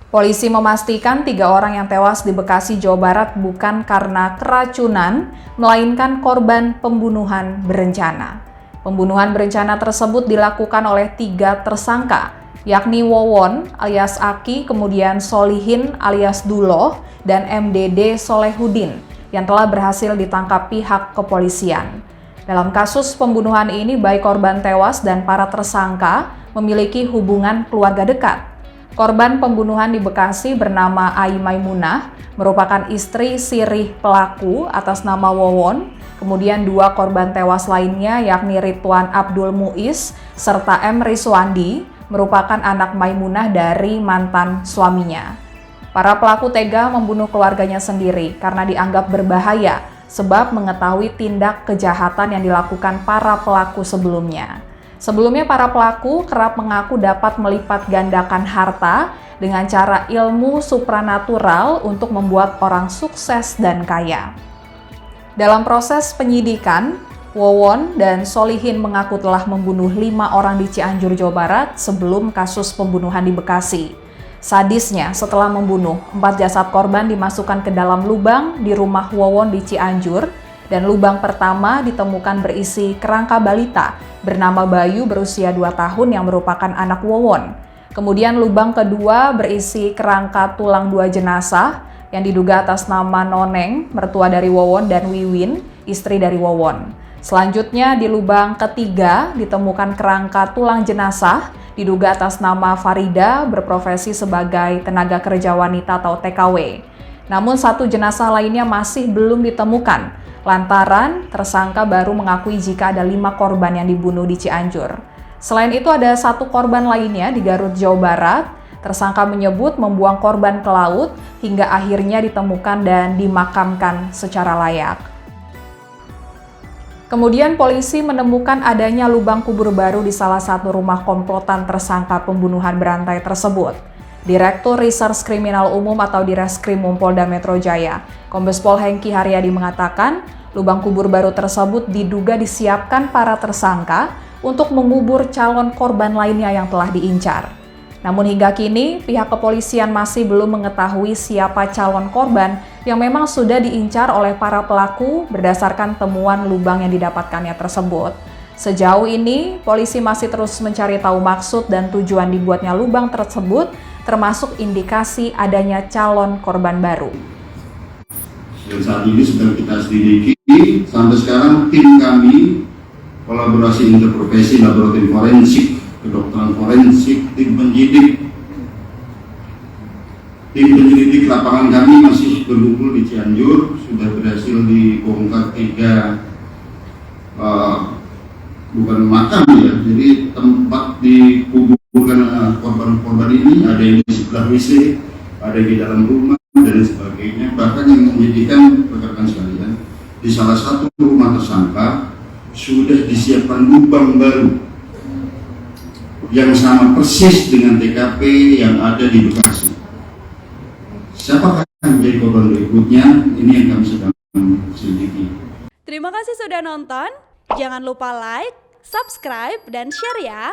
Polisi memastikan 3 orang yang tewas di Bekasi, Jawa Barat bukan karena keracunan, melainkan korban pembunuhan berencana. Pembunuhan berencana tersebut dilakukan oleh 3 tersangka, yakni Wowon alias Aki, kemudian Solihin alias Duloh, dan MDD Solehudin yang telah berhasil ditangkap pihak kepolisian. Dalam kasus pembunuhan ini, baik korban tewas dan para tersangka memiliki hubungan keluarga dekat. Korban pembunuhan di Bekasi bernama Ai Maimunah, merupakan istri sirih pelaku atas nama Wowon. Kemudian 2 korban tewas lainnya yakni Ridwan Abdul Muiz serta M. Rizwandi, merupakan anak Maimunah dari mantan suaminya. Para pelaku tega membunuh keluarganya sendiri karena dianggap berbahaya sebab mengetahui tindak kejahatan yang dilakukan para pelaku sebelumnya. Sebelumnya para pelaku kerap mengaku dapat melipat gandakan harta dengan cara ilmu supranatural untuk membuat orang sukses dan kaya. Dalam proses penyidikan, Wowon dan Solihin mengaku telah membunuh 5 orang di Cianjur, Jawa Barat sebelum kasus pembunuhan di Bekasi. Sadisnya, setelah membunuh, 4 jasad korban dimasukkan ke dalam lubang di rumah Wowon di Cianjur, dan lubang pertama ditemukan berisi kerangka balita bernama Bayu berusia 2 tahun yang merupakan anak Wowon. Kemudian lubang kedua berisi kerangka tulang 2 jenazah yang diduga atas nama Noneng, mertua dari Wowon, dan Wiwin, istri dari Wowon. Selanjutnya di lubang ketiga ditemukan kerangka tulang jenazah diduga atas nama Farida, berprofesi sebagai tenaga kerja wanita atau TKW. Namun 1 jenazah lainnya masih belum ditemukan, lantaran tersangka baru mengakui jika ada 5 korban yang dibunuh di Cianjur. Selain itu ada 1 korban lainnya di Garut, Jawa Barat. Tersangka menyebut membuang korban ke laut hingga akhirnya ditemukan dan dimakamkan secara layak. Kemudian polisi menemukan adanya lubang kubur baru di salah satu rumah komplotan tersangka pembunuhan berantai tersebut. Direktur Reserse Kriminal Umum atau Direskrimum Polda Metro Jaya, Kombes Pol Hengki Haryadi mengatakan, lubang kubur baru tersebut diduga disiapkan para tersangka untuk mengubur calon korban lainnya yang telah diincar. Namun hingga kini, pihak kepolisian masih belum mengetahui siapa calon korban yang memang sudah diincar oleh para pelaku berdasarkan temuan lubang yang didapatkannya tersebut. Sejauh ini, polisi masih terus mencari tahu maksud dan tujuan dibuatnya lubang tersebut, termasuk indikasi adanya calon korban baru. Dan saat ini sedang kita selidiki, sampai sekarang tim kami, kolaborasi interprofesi laboratorium forensik, kedokteran forensik, tim penyelidik lapangan kami masih berkumpul di Cianjur, sudah berhasil dibongkar 3 bukan makam ya, jadi tempat dikuburkan korban-korban ini, ada yang di sebelah WC, ada yang di dalam rumah dan sebagainya. Bahkan yang menjadikan rekan sekalian, di salah satu rumah tersangka sudah disiapkan lubang baru yang sama persis dengan TKP yang ada di Bekasi. Siapakah yang menjadi korban berikutnya? Ini yang kami sedang selidiki. Terima kasih sudah nonton. Jangan lupa like, subscribe, dan share ya.